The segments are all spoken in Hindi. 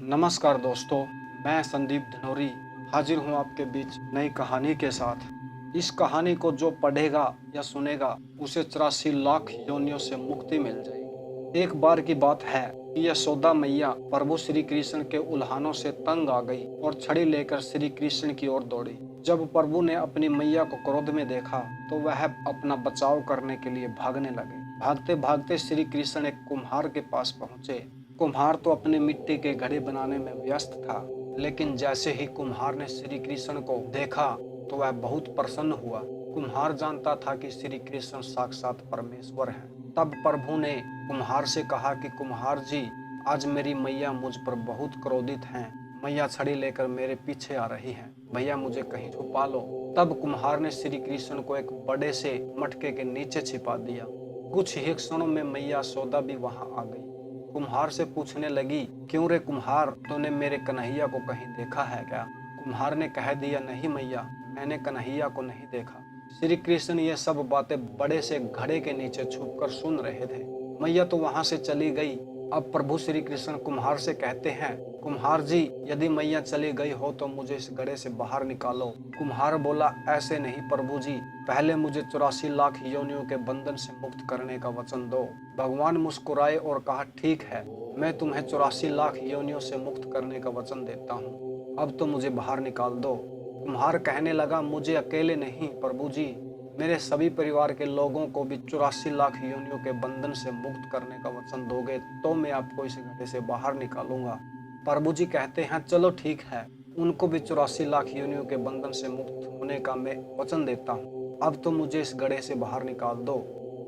नमस्कार दोस्तों, मैं संदीप धनोरी हाजिर हूँ आपके बीच नई कहानी के साथ। इस कहानी को जो पढ़ेगा या सुनेगा उसे 84 लाख योनियों से मुक्ति मिल जाएगी। एक बार की बात है कि यशोदा मैया प्रभु श्री कृष्ण के उल्हानों से तंग आ गई और छड़ी लेकर श्री कृष्ण की ओर दौड़ी। जब प्रभु ने अपनी मैया को क्रोध में देखा तो वह अपना बचाव करने के लिए भागने लगे। भागते भागते श्री कृष्ण एक कुम्हार के पास पहुंचे। कुम्हार तो अपने मिट्टी के घड़े बनाने में व्यस्त था, लेकिन जैसे ही कुम्हार ने श्री कृष्ण को देखा तो वह बहुत प्रसन्न हुआ। कुम्हार जानता था कि श्री कृष्ण साक्षात परमेश्वर हैं। तब प्रभु ने कुम्हार से कहा कि कुम्हार जी, आज मेरी मैया मुझ पर बहुत क्रोधित हैं। मैया छड़ी लेकर मेरे पीछे आ रही हैं। भैया मुझे कहीं छुपा लो। तब कुम्हार ने श्री कृष्ण को एक बड़े से मटके के नीचे छिपा दिया। कुछ ही क्षणों में मैया यशोदा भी वहां आ गई। कुम्हार से पूछने लगी, क्यों रे कुम्हार, तूने मेरे कन्हैया को कहीं देखा है क्या? कुम्हार ने कह दिया, नहीं मैया, मैंने कन्हैया को नहीं देखा। श्री कृष्ण ये सब बातें बड़े से घड़े के नीचे छुपकर सुन रहे थे। मैया तो वहां से चली गई। अब प्रभु श्री कृष्ण कुम्हार से कहते हैं, कुम्हार जी, यदि मैया चली गई हो तो मुझे इस घड़े से बाहर निकालो। कुम्हार बोला, ऐसे नहीं प्रभु जी, पहले मुझे 84 लाख योनियों के बंधन से मुक्त करने का वचन दो। भगवान मुस्कुराए और कहा, ठीक है, मैं तुम्हें 84 लाख योनियों से मुक्त करने का वचन देता हूँ। अब तो मुझे बाहर निकाल दो। कुम्हार कहने लगा, मुझे अकेले नहीं प्रभु जी, मेरे सभी परिवार के लोगों को भी 84 लाख योनियों के बंधन से मुक्त करने का वचन दोगे तो मैं आपको इस घड़े से बाहर निकालूंगा। प्रभु जी कहते हैं, चलो ठीक है, उनको भी 84 लाख योनियों के बंधन से मुक्त होने का मैं वचन देता हूँ। अब तो मुझे इस घड़े से बाहर निकाल दो।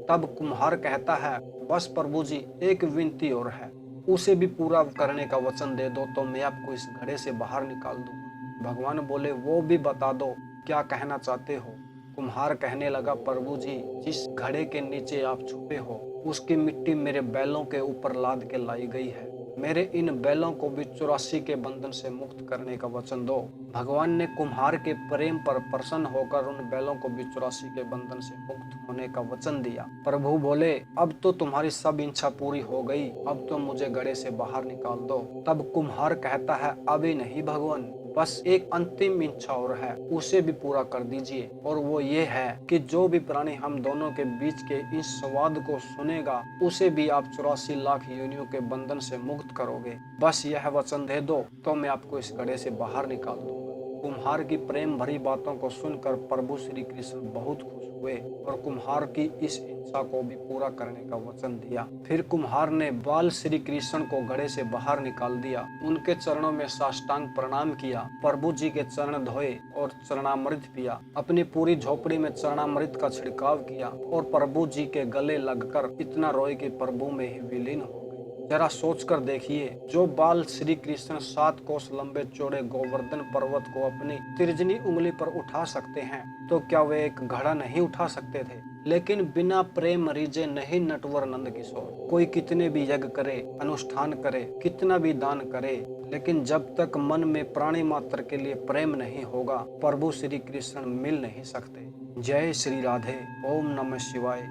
तब कुम्हार कहता है, बस प्रभु जी, एक विनती और है, उसे भी पूरा करने का वचन दे दो तो मैं आपको इस घड़े से बाहर निकाल दूंगा। भगवान बोले, वो भी बता दो, क्या कहना चाहते हो? कुम्हार कहने लगा, प्रभु जी, जिस घड़े के नीचे आप छुपे हो उसकी मिट्टी मेरे बैलों के ऊपर लाद के लाई गई है। मेरे इन बैलों को भी 84 के बंधन से मुक्त करने का वचन दो। भगवान ने कुम्हार के प्रेम पर प्रसन्न होकर उन बैलों को भी 84 के बंधन से मुक्त होने का वचन दिया। प्रभु बोले, अब तो तुम्हारी सब इच्छा पूरी हो गई, अब तो मुझे घड़े से बाहर निकाल दो। तब कुम्हार कहता है, अभी नहीं भगवान, बस एक अंतिम इच्छा और है, उसे भी पूरा कर दीजिए। और वो ये है कि जो भी प्राणी हम दोनों के बीच के इस संवाद को सुनेगा उसे भी आप 84 लाख योनियों के बंधन से मुक्त करोगे। बस यह वचन दे दो तो मैं आपको इस घड़े से बाहर निकाल दूंगा। कुम्हार की प्रेम भरी बातों को सुनकर प्रभु श्री कृष्ण बहुत खुश हुए और कुम्हार की इस इच्छा को भी पूरा करने का वचन दिया। फिर कुम्हार ने बाल श्री कृष्ण को घड़े से बाहर निकाल दिया, उनके चरणों में साष्टांग प्रणाम किया, प्रभु जी के चरण धोए और चरणामृत पिया, अपनी पूरी झोपड़ी में चरणामृत का छिड़काव किया और प्रभु जी के गले लगकर इतना रोए कि प्रभु में ही विलीन हो। जरा सोचकर देखिए, जो बाल श्री कृष्ण 7 कोस लंबे चौड़े गोवर्धन पर्वत को अपनी तर्जनी उंगली पर उठा सकते हैं तो क्या वे एक घड़ा नहीं उठा सकते थे? लेकिन बिना प्रेम रीजे नहीं नटवर नंद किशोर। कोई कितने भी यज्ञ करे, अनुष्ठान करे, कितना भी दान करे, लेकिन जब तक मन में प्राणी मात्र के लिए प्रेम नहीं होगा, प्रभु श्री कृष्ण मिल नहीं सकते। जय श्री राधे। ओम नमः शिवाय।